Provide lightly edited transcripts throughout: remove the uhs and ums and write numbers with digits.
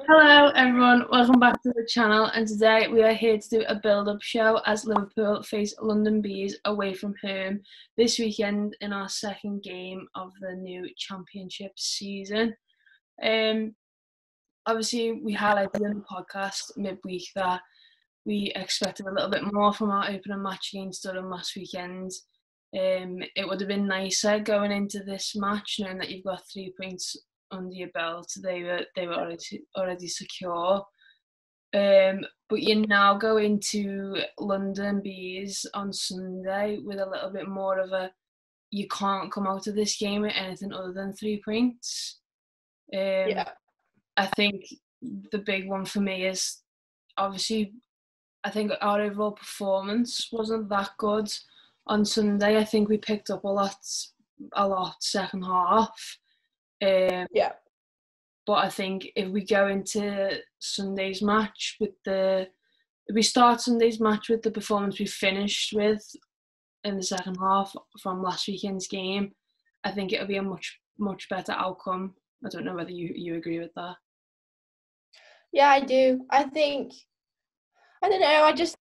Hello everyone, welcome back to the channel, and today we are here to do a build-up show as Liverpool face London Bees away from home this weekend in our second game of the new Championship season. Obviously we highlighted in the podcast midweek that we expected a little bit more from our opening match against Durham last weekend. It would have been nicer going into this match knowing that you've got 3 points under your belt. They were already secure. But you now go into London Bees on Sunday with a little bit more of a, you can't come out of this game with anything other than 3 points. I think the big one for me is, obviously, I think our overall performance wasn't that good on Sunday. I think we picked up a lot second half. But I think if we go into Sunday's match if we start Sunday's match with the performance we finished with in the second half from last weekend's game, I think it'll be a much better outcome. I don't know whether you agree with that. Yeah, I do. I think, I don't know,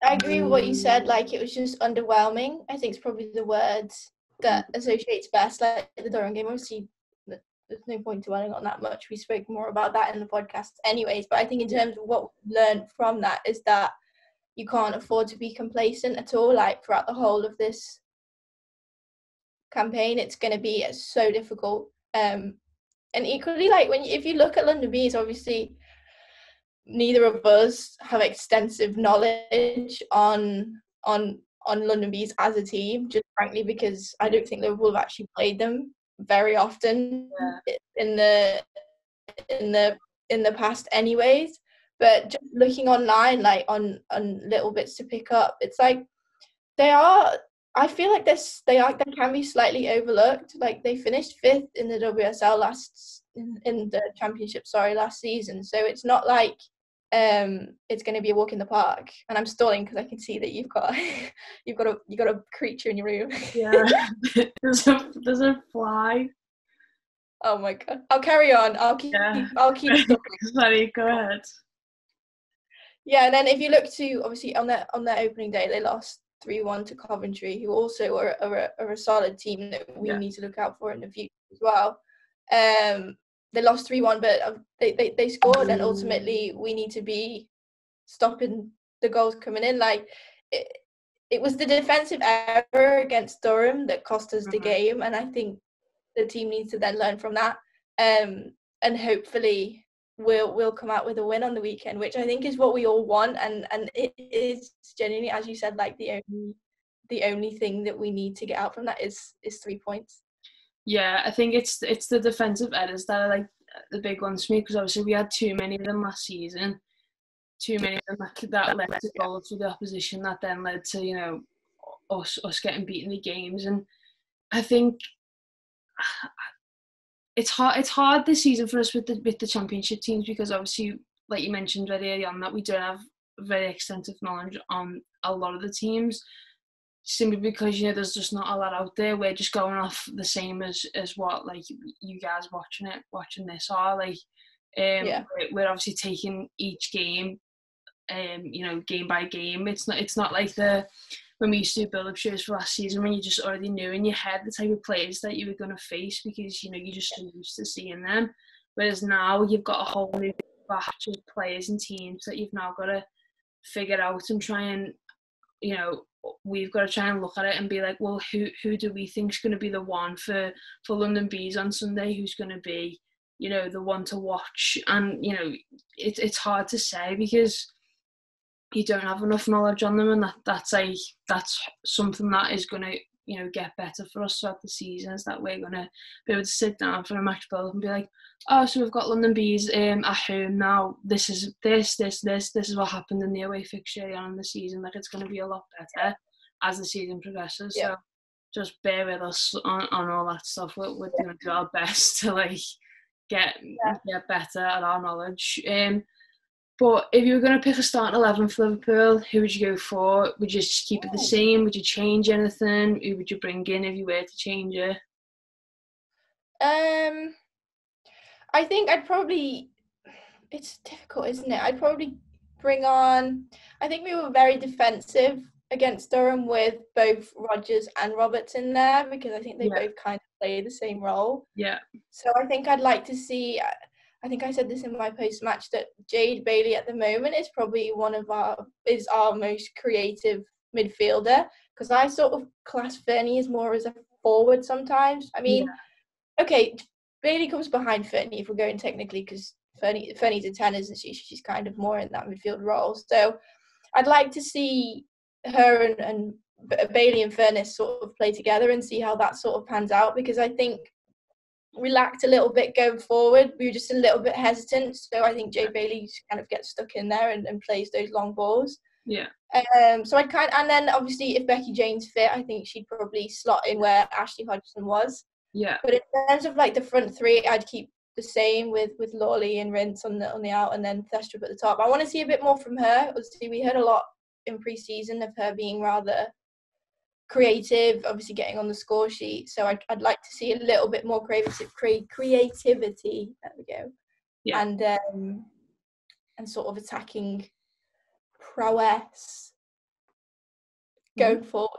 I agree with what you said. Like, it was just underwhelming, I think, is probably the word that associates best. Like the Durham game, obviously there's no point dwelling on that much. We spoke more about that in the podcast anyways. But I think in terms of what we learned from that is that you can't afford to be complacent at all. Like, throughout the whole of this campaign, it's going to be so difficult. And equally, like, if you look at London Bees, obviously neither of us have extensive knowledge on London Bees as a team, just frankly because I don't think Liverpool have actually played them very often in the past anyways. But just looking online, like on little bits to pick up, it's like I feel like they can be slightly overlooked. Like, they finished 5th in the WSL in the Championship last season, so it's not like it's going to be a walk in the park. And I'm stalling because I can see that you've got a creature in your room. Yeah. there's a fly. Oh my god! I'll carry on. I'll keep stalling. Sorry, go ahead. Yeah, and then if you look to, obviously, on their opening day, they lost 3-1 to Coventry, who also are a solid team that we need to look out for in the future as well. They lost 3-1, but they scored, and ultimately we need to be stopping the goals coming in. Like, it was the defensive error against Durham that cost us the game, and I think the team needs to then learn from that, and hopefully we'll come out with a win on the weekend, which I think is what we all want, and it is genuinely, as you said, like the only thing that we need to get out from that is 3 points. Yeah, I think it's the defensive errors that are like the big ones for me, because obviously we had too many of them last season. Too many of them that led to goals for the opposition, that then led to, you know, us getting beaten in the games. And I think it's hard this season for us with the Championship teams, because obviously, like you mentioned very early on, that we don't have very extensive knowledge on a lot of the teams, simply because, you know, there's just not a lot out there. We're just going off the same as what, like, you guys watching this are like. We're obviously taking each game, you know, game by game. It's not like when we used to do build-up shows for last season, when you just already knew in your head the type of players that you were going to face, because, you know, you're just so used to seeing them. Whereas now you've got a whole new batch of players and teams that you've now got to figure out and try and, you know, we've got to try and look at it and be like, well, who do we think is going to be the one for London Bees on Sunday? Who's going to be, you know, the one to watch? And, you know, it's hard to say because you don't have enough knowledge on them, and that's something that is going to, you know, get better for us throughout the season, is that we're going to be able to sit down for a match build and be like, oh, so we've got London Bees at home now, this is what happened in the away fixture on the season. Like, it's going to be a lot better as the season progresses. So just bear with us on all that stuff. We're going to do our best to, like, get better at our knowledge. But if you were going to pick a starting 11 for Liverpool, who would you go for? Would you just keep it the same? Would you change anything? Who would you bring in if you were to change it? I think I'd probably it's difficult, isn't it? I'd probably bring on. I think we were very defensive against Durham with both Rogers and Roberts in there because I think they both kind of play the same role. Yeah. So I think I'd like to see. I think I said this in my post-match that Jade Bailey at the moment is probably our most creative midfielder because I sort of class Fernie as more as a forward sometimes. I mean, okay, Bailey comes behind Fernie if we're going technically because Fernie's a 10, isn't she? She's kind of more in that midfield role. So I'd like to see her and Bailey and Furness sort of play together and see how that sort of pans out because I think we lacked a little bit going forward. We were just a little bit hesitant. So I think Jade Bailey kind of gets stuck in there and plays those long balls. Yeah. So and then obviously if Becky Jane's fit, I think she'd probably slot in where Ashley Hodgson was. Yeah. But in terms of like the front three, I'd keep the same with Lawley and Rince on the out and then Thestrup at the top. I want to see a bit more from her. Obviously, we heard a lot in pre-season of her being rather creative, obviously getting on the score sheet. So I'd like to see a little bit more creativity. There we go. Yeah. And sort of attacking prowess going forwards.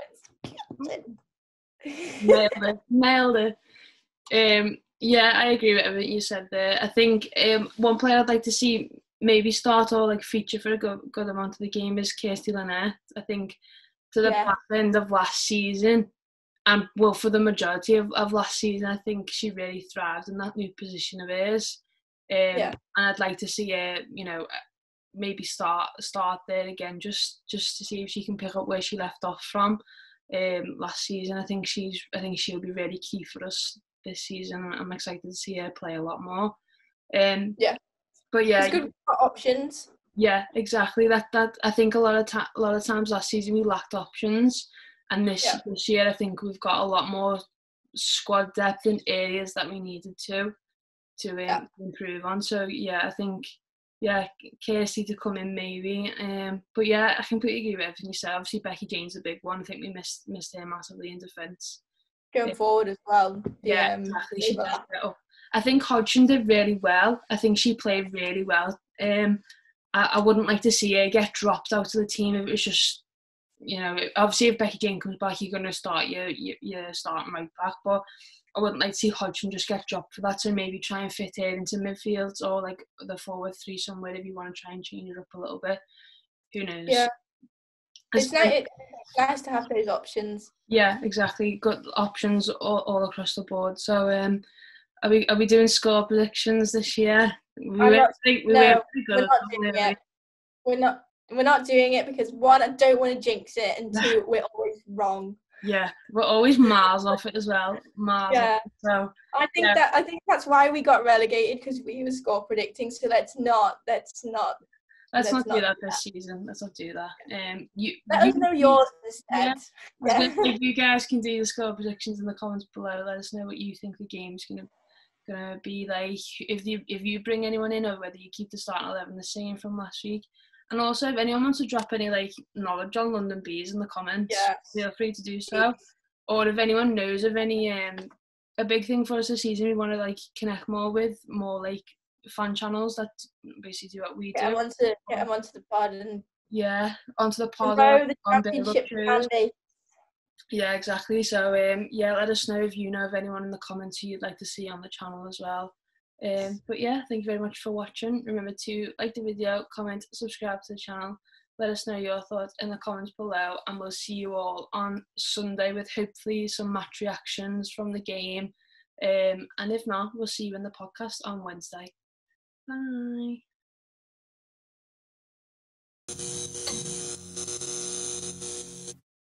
Nailed it. Yeah, I agree with everything you said there. I think one player I'd like to see maybe start or like feature for a good amount of the game is Kirsty Lynette. I think to the back end of last season, and well, for the majority of last season, I think she really thrived in that new position of hers. And I'd like to see her, maybe start there again, just to see if she can pick up where she left off from last season. I think she'll be really key for us this season. I'm excited to see her play a lot more. But yeah, it's good for options. Yeah, exactly. That I think a lot of times last season we lacked options, and this year I think we've got a lot more squad depth in areas that we needed to improve on. So yeah, I think Kirsty to come in maybe. But yeah, I completely agree with everything you said. Obviously Becky Jane's a big one. I think we missed her massively in defence. Going forward as well. Exactly. She did it up. I think Hodgson did really well. I think she played really well. I wouldn't like to see her get dropped out of the team if it was just, obviously if Becky Jane comes back, you're going to start your starting right back, but I wouldn't like to see Hodgson just get dropped for that, so maybe try and fit her into midfield or like the forward three somewhere if you want to try and change it up a little bit. Who knows? Yeah. It's nice to have those options. Yeah, exactly. Good options all across the board. So are we doing score predictions this year? We're not doing it. We're not doing it because one, I don't want to jinx it, and two, we're always wrong. Yeah, we're always miles off it as well. So I think that's why we got relegated, because we were score predicting. So let's not do that this season. Let's not do that. Let us know yours instead. If you guys can do the score predictions in the comments below, let us know what you think the game's gonna be like. If you bring anyone in, or whether you keep the starting 11 the same from last week. And also, if anyone wants to drop any knowledge on London Bees in the comments, feel free to do so. Or if anyone knows of any a big thing for us this season, we want to connect more with fan channels that basically do what we do. Get them onto the pod and onto the pod. The championship candy. Yeah, exactly. So let us know if you know of anyone in the comments who you'd like to see on the channel as well. But yeah, thank you very much for watching. Remember to like the video, comment, subscribe to the channel. Let us know your thoughts in the comments below, and we'll see you all on Sunday with hopefully some match reactions from the game. And if not, we'll see you in the podcast on Wednesday. Bye.